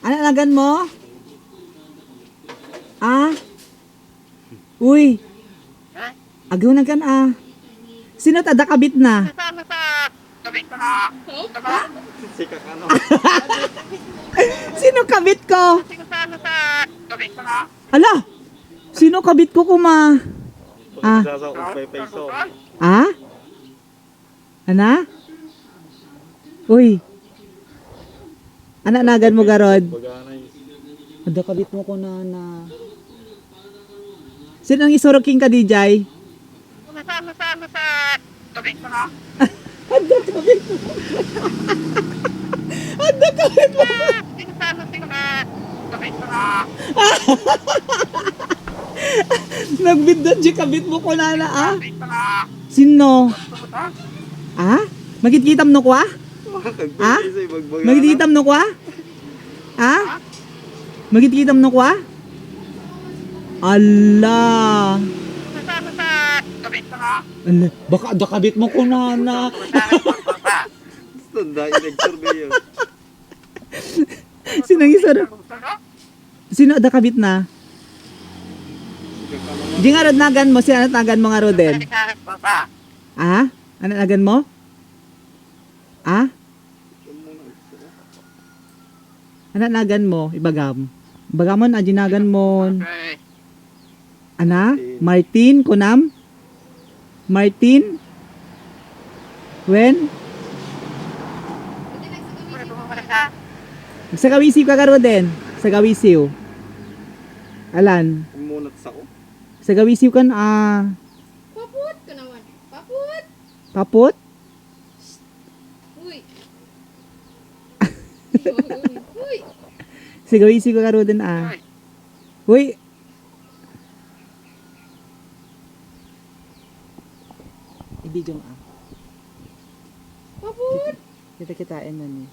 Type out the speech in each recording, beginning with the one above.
Ano nagan mo? Ah? Uy. Agaw na kan Sino tada kabit na? Sikak ano? Sino kabit ko? Ala! Sino kabit ko kuma? Sa peso. Ana? Uy. Anak nagan mo garod? Baganay. Ada kabit mo ko na. Sino ang isoroking ka, DJ? Ada kabit mo. Ada kabit mo. Nagbidot di kabit mo ko na Sino? Magitkitam no kwa? Magitkitam no kwa? Magitkitam no kwa? Allah. Allah, baka ada kabit mo ko na. Tanda, inag-survey yun. Sino ang isarap? Sino ada kabit na? Di nga rod nagan mo, sino nagan mo nga rod din? Ano nagan mo? Ano nagan mo? Ibagam. Bagamon, ajinagan mo. Ana? Martin, kunam? Martin? When? Sa kawisiw ka karo din. Sa kawisiw. Alan? Umunat sa ko. Sa kawisiw kan Paput ka naman. Paput. Paput? Uy. Uy. Sa kawisiw ka karo din Uy. Ibigyo mo Paput. Kita-kitain na ni.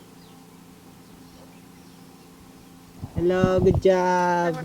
Hello, good job.